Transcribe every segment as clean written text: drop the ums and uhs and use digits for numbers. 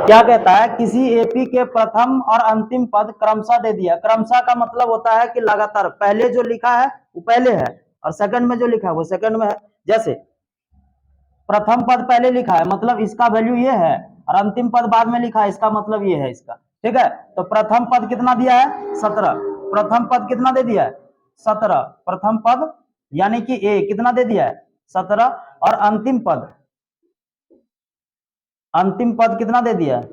क्या कहता है, किसी एपी के प्रथम और अंतिम पद क्रमशः दे दिया। क्रमशः का मतलब होता है कि लगातार, पहले जो लिखा है वो पहले है और सेकंड में जो लिखा है वो सेकंड में है। जैसे प्रथम पद पहले लिखा है मतलब इसका वैल्यू ये है, और अंतिम पद बाद में लिखा है इसका मतलब ये है इसका। ठीक है, तो प्रथम पद कितना दिया है 17, प्रथम पद कितना दे दिया है 17, प्रथम पद यानी कि ए कितना दे दिया है 17, और अंतिम पद कितना दे दिया है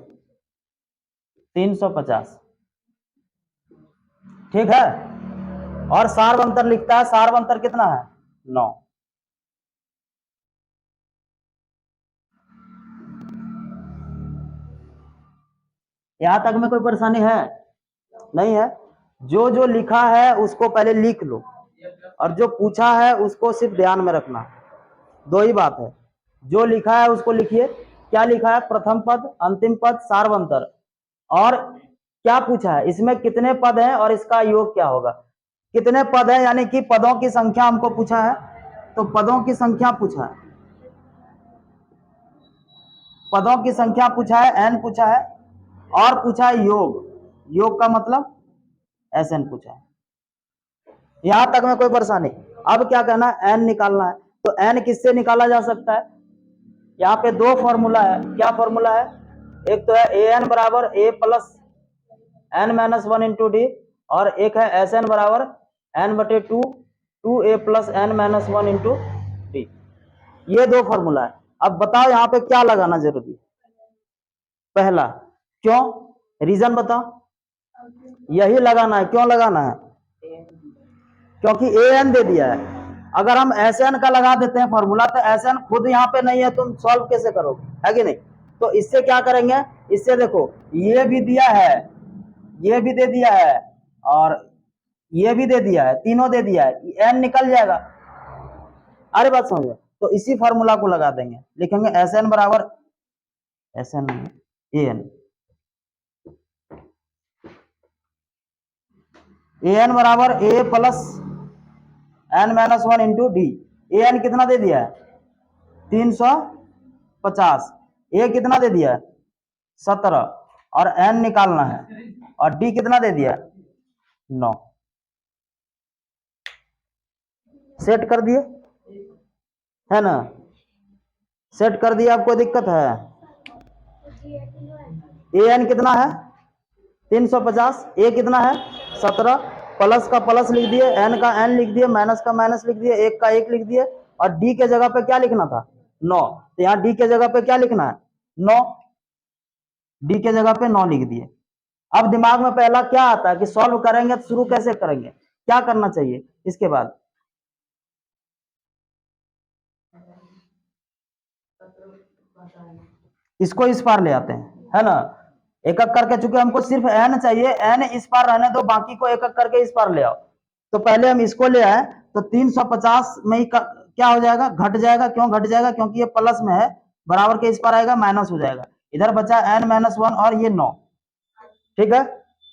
350। ठीक है, और सार्वंतर लिखता है, सार्वंतर कितना है 9। यहां तक में कोई परेशानी है नहीं है? जो जो लिखा है उसको पहले लिख लो, और जो पूछा है उसको सिर्फ ध्यान में रखना। दो ही बात है, जो लिखा है उसको लिखिए। क्या लिखा है, प्रथम पद, अंतिम पद, सार्वंतर, और क्या पूछा है, इसमें कितने पद हैं और इसका योग क्या होगा। कितने पद हैं यानी कि पदों की संख्या हमको पूछा है, तो पदों की संख्या पूछा है, पदों की संख्या पूछा है, n पूछा है, और पूछा है योग, योग का मतलब SN पूछा है। यहां तक में कोई परेशानी? अब क्या कहना है, n निकालना है। तो n किससे निकाला जा सकता है? यहाँ पे दो फॉर्मूला है। क्या फॉर्मूला है? एक तो है an बराबर a plus n minus 1 into D, और एक है Sn बराबर n बटे 2a plus n minus 1 into D. ये दो फॉर्मूला है। अब बताओ यहाँ पे क्या लगाना जरूरी है? पहला। क्यों? रीजन बताओ। यही लगाना है। क्यों लगाना है? क्योंकि an दे दिया है। अगर हम Sn का लगा देते हैं फॉर्मूला, तो Sn खुद यहाँ पे नहीं है, तुम सॉल्व कैसे करोगे, है कि नहीं? तो इससे क्या करेंगे, इससे देखो ये भी दिया है, ये भी दे दिया है, और ये भी दे दिया है, तीनों दे दिया है, n निकल जाएगा। अरे बात समझो, तो इसी फॉर्मूला को लगा देंगे, लिखेंगे Sn बराबर Sn an बराबर a plus n minus 1 into D. an कितना दे दिया है 350, a कितना दे दिया है 17, और n निकालना है, और d कितना दे दिया 9। सेट कर दिए, है ना? सेट कर दिया, आपको दिक्कत है? an कितना है 350, a कितना है 17, प्लस का प्लस लिख दिए, n का n लिख दिए, माइनस का माइनस लिख दिए, एक का एक लिख दिए, और d के जगह पे क्या लिखना था 9, तो यहाँ d के जगह पे क्या लिखना है 9, d के जगह पे 9 लिख दिए। अब दिमाग में पहला क्या आता है कि सॉल्व करेंगे तो शुरू कैसे करेंगे, क्या करना चाहिए इसके बाद? इसको इस पार ले आते हैं, है ना? एक एक करके, चूंकि हमको सिर्फ n चाहिए, n इस पार रहने दो, बाकी को एक एक करके इस पार ले आओ। तो पहले हम इसको ले आए, तो 350 में ही क्या हो जाएगा, घट जाएगा। क्यों घट जाएगा? क्योंकि ये प्लस में है, बराबर के इस पार आएगा माइनस हो जाएगा। इधर बचा n माइनस 1 और ये 9। ठीक है,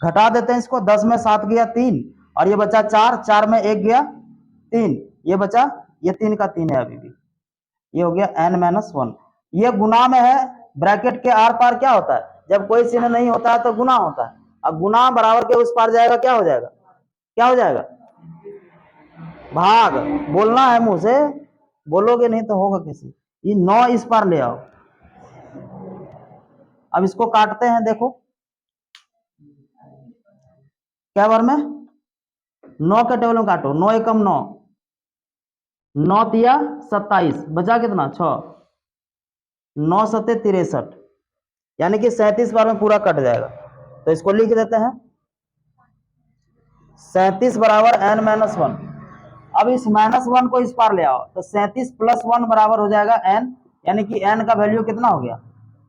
घटा देते हैं इसको, 10 में 7 गया 3, और ये बचा 4, 4 में 1 गया 3, ये बचा, ये 3 का 3 है अभी भी, ये हो गया n माइनस 1। ये गुना में है, ब्रैकेट के आर पार क्या होता है, जब कोई चिन्ह नहीं होता है तो गुना होता है। अब गुना बराबर के उस पार जाएगा, क्या हो जाएगा, क्या हो जाएगा, भाग। बोलना है मुंह से, बोलोगे नहीं तो होगा कैसे? ये 9 इस पार ले आओ। अब इसको काटते हैं, देखो क्या बार में 9 के टेबल में काटो, 9 एकम 9, 9 तिया 27, बचा कितना 6, 9 सत्ते 63, यानी कि 37 बार में पूरा कट जाएगा। तो इसको लिख देते हैं 37 बराबर n माइनस 1। अब इस माइनस 1 को इस पार ले आओ, तो 37 प्लस 1 बराबर हो जाएगा n, यानी कि n का वैल्यू कितना हो गया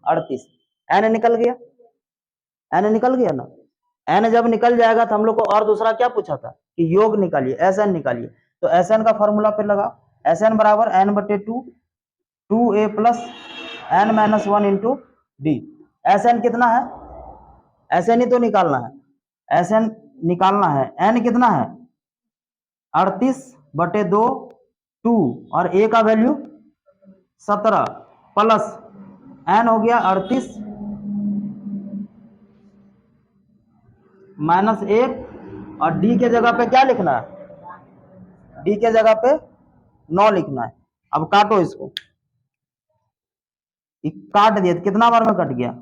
38। n निकल गया, n निकल गया ना। n जब निकल जाएगा तो हम लोग को और दूसरा क्या पूछा था कि योग निकालिए, Sn निकालिए। तो Sn का फॉर्मूला पे लगाओ, Sn बराबर n बटे 2a plus n minus 1 into D. Sn कितना है, Sn ही तो निकालना है, Sn निकालना है, n कितना है 38 बटे 2 2, और a का वैल्यू 17, प्लस n हो गया 38 -1 और डी के जगह पे क्या लिखना है, डी के जगह पे 9 लिखना है। अब काटो इसको, काट दिया तो कितना बार में कट गया,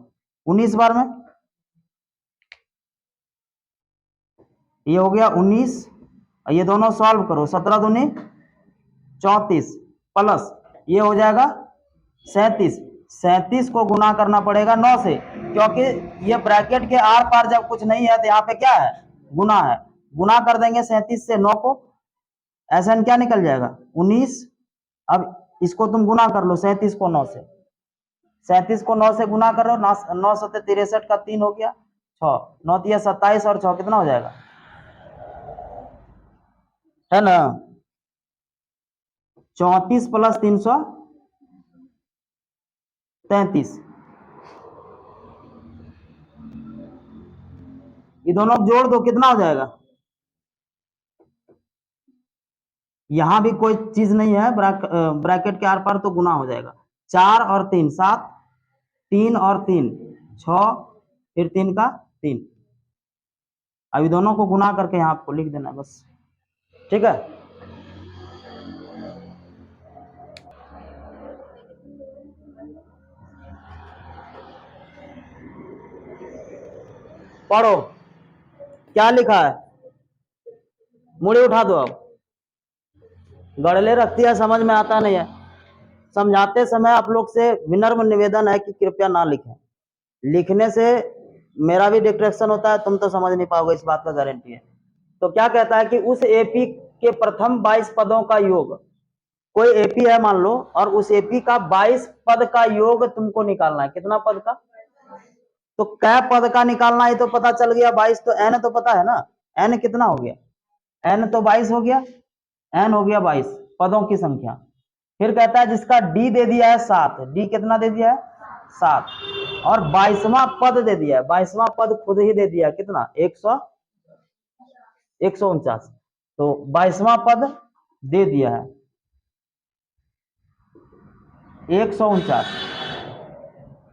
19 बार में। ये हो गया 19 और ये दोनों सॉल्व करो, 17 दूनी 34 प्लस ये हो जाएगा 37। 37 को गुना करना पड़ेगा 9 से, क्योंकि ये ब्रैकेट के आर पार जब कुछ नहीं है तो यहाँ पे क्या है, गुना है। गुना कर देंगे 37 से 9 को, ऐसा क्या निकल जाएगा 19। अब इसको तुम गुना कर लो 37 को 9 से, 37 को 9 से गुना करो, 9 सत्ते 63 का 3 हो गया 6, 9 तिया 27 और 6 कितना हो जाएगा, है ना 34 प्लस 333। ये दोनों जोड़ दो कितना हो जाएगा, यहां भी कोई चीज नहीं है, ब्रैकेट के आर पार तो गुना हो जाएगा। 4 और 3 7, 3 और 3 6, फिर 3 का 3। अभी दोनों को गुना करके यहाँ आपको लिख देना है बस, ठीक है। पढ़ो क्या लिखा है, मुड़ी उठा दो। अब गड़ले रखती है, समझ में आता नहीं है। समझाते समय आप लोग से विनम्र निवेदन है कि कृपया ना लिखें, लिखने से मेरा भी डिस्ट्रैक्शन होता है, तुम तो समझ नहीं पाओगे, इस बात का गारंटी है। तो क्या कहता है कि उस एपी के प्रथम 22 पदों का योग, कोई एपी है मान लो, और उस एपी का 22 पद का योग तुमको निकालना है। कितना पद का, तो कै पद का निकालना है तो पता चल गया 22, तो एन तो पता है ना, एन कितना हो गया, एन तो 22 हो गया, एन हो गया 22 पदों की संख्या। फिर कहता है जिसका डी दे दिया है 7, डी कितना दे दिया है 7, और 22वां पद दे दिया है, 22वां पद खुद ही दे दिया है कितना 149, तो 22वां पद दे दिया है 149।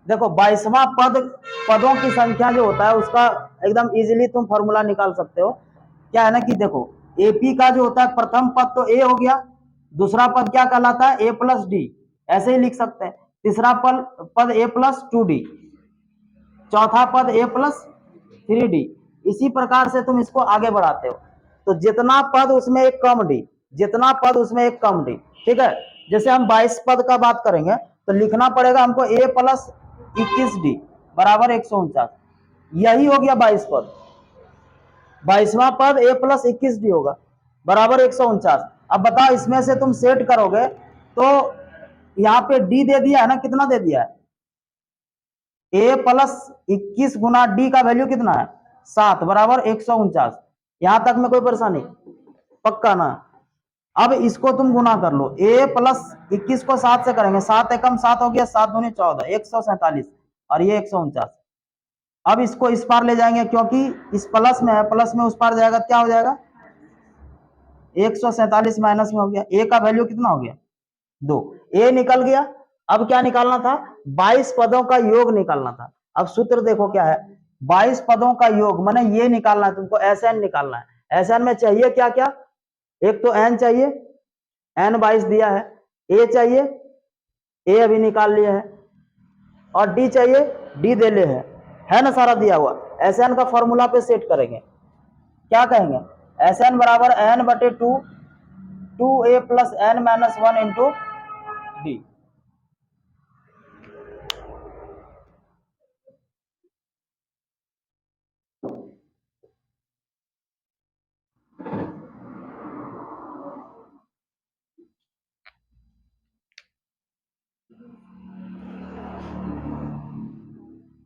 देखो 22वां पद, पदों की संख्या जो होता है उसका एकदम इजीली तुम फॉर्मूला निकाल सकते हो। क्या है ना कि देखो एपी का जो होता है प्रथम पद तो ए हो गया, दूसरा पद क्या कहलाता है ए प्लस डी, ऐसे ही लिख सकते हैं। तीसरा पद ए प्लस 2d, चौथा पद ए प्लस 3d। इसी प्रकार से तुम इसको आगे बढ़ाते हो, तो जितना पद उसमें एक कम डी, जितना पद उसमें एक कम डी, ठीक है। जैसे हम 22 पद का बात करेंगे तो लिखना पड़ेगा हमको ए प्लस 21d बराबर 149, यही हो गया 22 पद। 22वां पद ए प्लस 21d होगा बराबर 149। अब बताओ इसमें से तुम सेट करोगे तो यहाँ पे डी दे दिया है ना, कितना दे दिया है, ए प्लस 21 गुना डी का वैल्यू कितना है 7 बराबर 149। यहां तक में कोई परेशानी, पक्का ना। अब इसको तुम गुना कर लो, ए प्लस 21 को 7 से करेंगे, 7 एकम 7 हो गया, 7 दूनी 14, 147 और ये 149। अब इसको इस पार ले जाएंगे क्योंकि इस प्लस में है, प्लस में उस पार जाएगा क्या हो जाएगा 147 माइनस में हो गया, ए का वैल्यू कितना हो गया 2, ए निकल गया। अब क्या निकालना था, 22 पदों का योग निकालना था। अब सूत्र देखो क्या है, 22 पदों का योग माने ये निकालना है तुमको, एस एन निकालना है। एस एन में चाहिए क्या क्या, एक तो एन चाहिए, एन 22 दिया है, ए चाहिए, ए अभी निकाल लिया है, और डी चाहिए, डी दे ले है ना सारा दिया हुआ। एस एन का फॉर्मूला पे सेट करेंगे, क्या कहेंगे, एस एन बराबर एन बटे 2, 2a plus n minus 1 into d.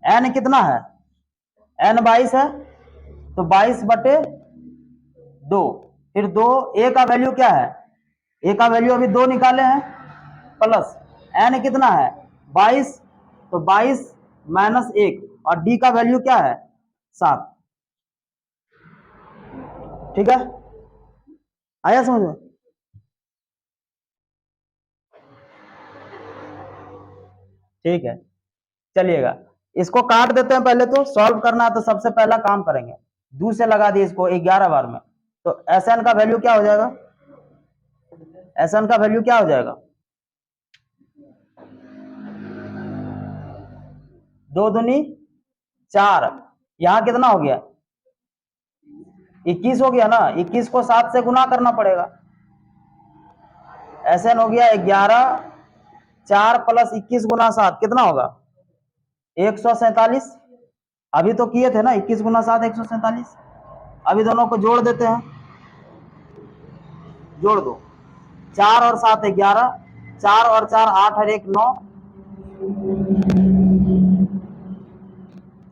N कितना है, एन 22 है, तो 22 बटे 2, फिर 2, ए का वैल्यू क्या है, ए का वैल्यू अभी 2 निकाले हैं, प्लस एन कितना है 22, तो 22 माइनस 1, और डी का वैल्यू क्या है 7, ठीक है। आया समझ में, ठीक है। चलिएगा इसको काट देते हैं, पहले तो सॉल्व करना है तो सबसे पहला काम करेंगे 2 से लगा दिए इसको 11 बार में, तो Sn का वैल्यू क्या हो जाएगा? Sn का वैल्यू क्या हो जाएगा? 2 दूनी 4, यहां कितना हो गया? 21 हो गया ना, 21 को 7 से गुना करना पड़ेगा। Sn हो गया 11, 4 प्लस 21 गुना 7 कितना होगा? 147। अभी तो किए थे ना 21 गुना 7 147। अभी दोनों को जोड़ देते हैं, जोड़ दो, 4 और 7 11, 4 और 4 8 और 1 9,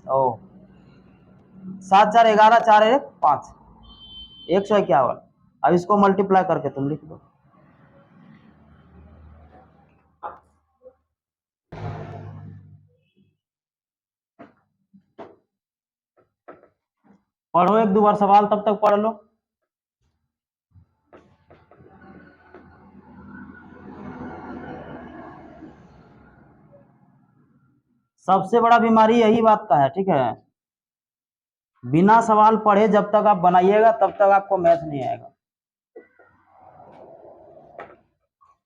ओ 7 4 11, 4 1 5, 151। अब इसको मल्टीप्लाई करके तुम लिख दो। पढ़ो 1 2 बार सवाल, तब तक पढ़ लो। सबसे बड़ा बीमारी यही बात का है, ठीक है। बिना सवाल पढ़े जब तक आप बनाइएगा तब तक आपको मैथ नहीं आएगा।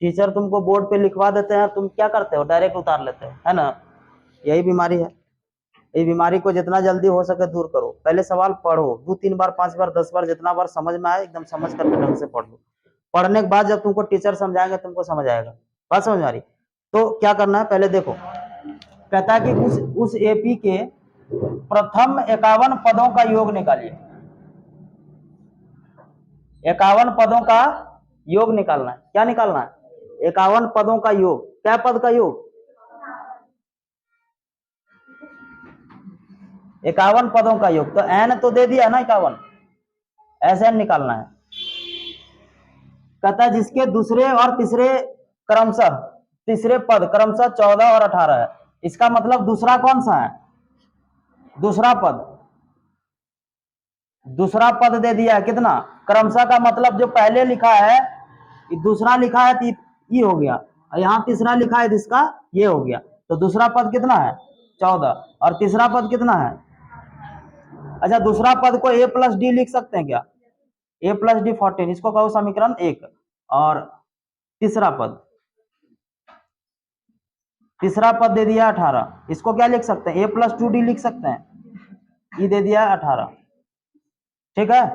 टीचर तुमको बोर्ड पे लिखवा देते हैं, तुम क्या करते हो? डायरेक्ट उतार लेते हो, है ना। यही बीमारी है। इस बीमारी को जितना जल्दी हो सके दूर करो। पहले सवाल पढ़ो 2 3 बार 5 बार 10 बार, जितना बार समझ में आए एकदम समझ करके ढंग से पढ़ लो। पढ़ने के बाद जब तुमको टीचर समझाएंगे तुमको समझ आएगा। बात समझ आ रही? तो क्या करना है, पहले देखो, कहता है कि उस एपी के प्रथम 51 पदों का योग निकालिए। 51 पदों का योग निकालना है। क्या निकालना है? 51 पदों का योग। क्या पद का योग? 51 पदों का योग। तो एन तो दे दिया ना 51, ऐसे निकालना है। कहता है जिसके दूसरे और तीसरे क्रमशः, तीसरे पद क्रमशः 14 और 18 है। इसका मतलब दूसरा कौन सा है? दूसरा पद, दूसरा पद दे दिया है कितना? क्रमशः का मतलब जो पहले लिखा है, दूसरा लिखा है तो ये हो गया, और यहाँ तीसरा लिखा है जिसका ये हो गया। तो दूसरा पद कितना है? 14, और तीसरा पद कितना है? अच्छा, दूसरा पद को a प्लस डी लिख सकते हैं क्या? a प्लस डी 14, इसको कहो समीकरण 1। और तीसरा पद, तीसरा पद दे दिया 18, इसको क्या लिख सकते हैं? a प्लस 2d लिख सकते हैं। ये दे दिया 18, ठीक है।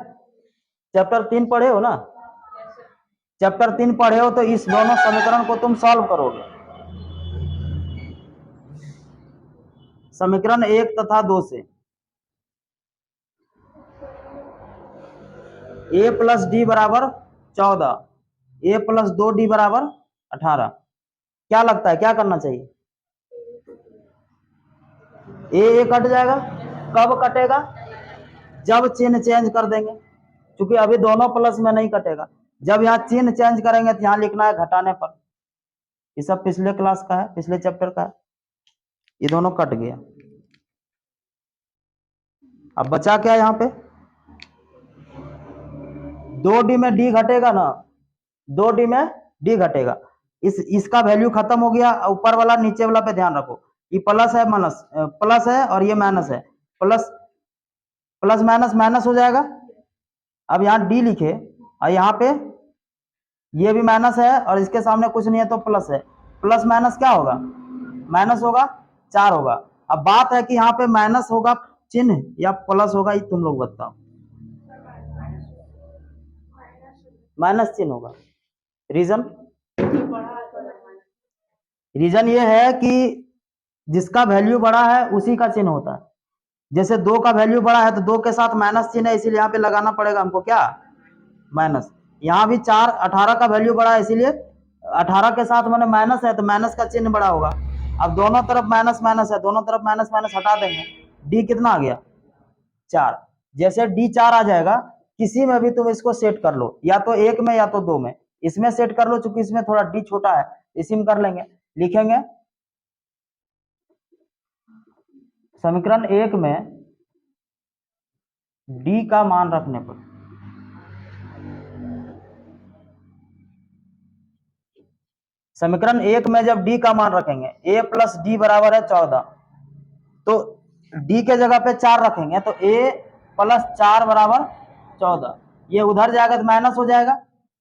चैप्टर 3 पढ़े हो ना? चैप्टर 3 पढ़े हो तो इस दोनों समीकरण को तुम सॉल्व करोगे। समीकरण 1 तथा 2 से a प्लस डी बराबर 14, a प्लस 2d बराबर 18। क्या लगता है क्या करना चाहिए? ए कट जाएगा। कब कटेगा? जब चिन्ह चेंज कर देंगे, क्योंकि अभी दोनों प्लस में नहीं कटेगा। जब यहाँ चिन्ह चेंज करेंगे तो यहाँ लिखना है घटाने पर। ये सब पिछले क्लास का है, पिछले चैप्टर का है। ये दोनों कट गया। अब बचा क्या यहाँ पे? 2d में d घटेगा ना, 2d में d घटेगा। इसका वैल्यू खत्म हो गया। ऊपर वाला नीचे वाला पे ध्यान रखो, ये प्लस है माइनस, प्लस है और ये माइनस है। प्लस प्लस माइनस माइनस हो जाएगा। अब यहाँ d लिखे और यहाँ पे ये भी माइनस है और इसके सामने कुछ नहीं है तो प्लस है। प्लस माइनस क्या होगा? माइनस होगा, 4 होगा। अब बात है कि यहाँ पे माइनस होगा चिन्ह या प्लस होगा, ये तुम लोग बताओ। माइनस चिन्ह होगा। रीजन, रीजन ये है कि जिसका वैल्यू बड़ा है उसी का चिन्ह होता है। जैसे 2 का वैल्यू बड़ा है तो 2 के साथ माइनस चिन्ह है, इसीलिए यहाँ पे लगाना पड़ेगा हमको क्या? माइनस। यहाँ भी 4 18 का वैल्यू बड़ा है, इसीलिए 18 के साथ मैंने माइनस है तो माइनस का चिन्ह बड़ा होगा। अब दोनों तरफ माइनस माइनस है, दोनों तरफ माइनस माइनस हटा देंगे। डी कितना आ गया? 4। जैसे डी 4 आ जाएगा, किसी में भी तुम इसको सेट कर लो, या तो 1 में या तो 2 में। इसमें सेट कर लो, चूंकि इसमें थोड़ा डी छोटा है, इसी में कर लेंगे। लिखेंगे समीकरण 1 में डी का मान रखने पर, समीकरण 1 में जब d का मान रखेंगे, a प्लस डी बराबर है 14, तो d के जगह पे 4 रखेंगे तो a प्लस 4 बराबर 14। ये उधर जाएगा तो माइनस हो जाएगा,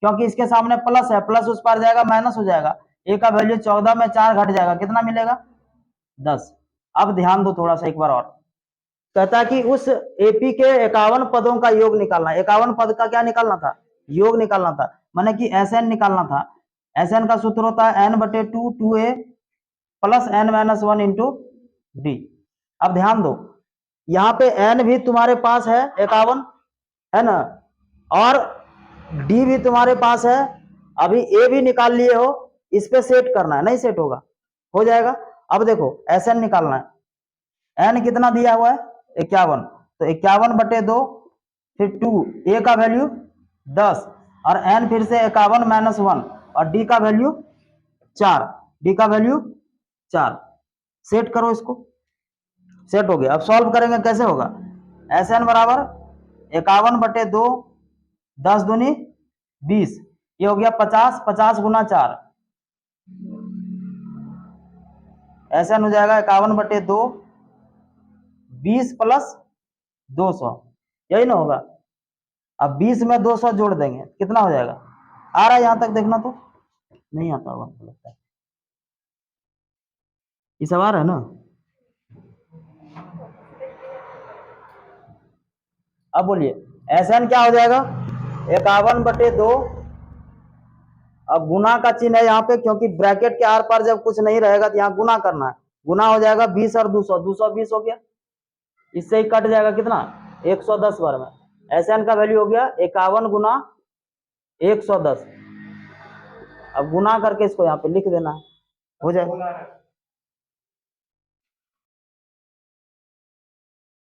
क्योंकि इसके सामने प्लस है, प्लस उस पार जाएगा माइनस हो जाएगा। ए का वैल्यू 14 में 4 घट जाएगा, कितना मिलेगा 10। अब ध्यान दो थोड़ा सा एक बार और, कहता है कि उस एपी के 51 पदों का योग निकालना। 51 पद का क्या निकालना था, योग निकालना था, माने कि एसएन निकालना था। एसएन का सूत्र होता है n/2 2a plus n-1 into D. अब ध्यान दो, यहाँ पे n भी तुम्हारे पास है 51, है ना, और डी भी तुम्हारे पास है। अभी ए भी निकाल लिए हो, इस पे सेट करना है, नहीं सेट होगा, हो जाएगा। अब देखो एसएन निकालना है, एन कितना दिया हुआ है 51, तो 51/2 फिर 2, ए का वैल्यू 10 और एन फिर से 51-1 और डी का वैल्यू 4, डी का वैल्यू 4। सेट करो इसको, सेट हो गया। अब सॉल्व करेंगे, कैसे होगा, एस एन बराबर 51/2 10 दूनी 20, ये हो गया 50, 50 गुना 4, एस एन हो जाएगा 51/2 20 प्लस 200, यही ना होगा। अब 20 में 200 जोड़ देंगे, कितना हो जाएगा, आ रहा है यहां तक, देखना तो नहीं आता होगा, लगता है ये सब आ रहा है ना। अब बोलिए एस एन क्या हो जाएगा 51/2, अब गुना का चिन्ह है यहाँ पे, क्योंकि ब्रैकेट के आर पार जब कुछ नहीं रहेगा तो यहाँ गुना करना है। गुना हो जाएगा 20 और 200, 220 हो गया, इससे ही कट जाएगा कितना 110 बार में। एस एन का वैल्यू हो गया 51 गुना 110। अब गुना करके इसको यहाँ पे लिख देना है, हो जाएगा।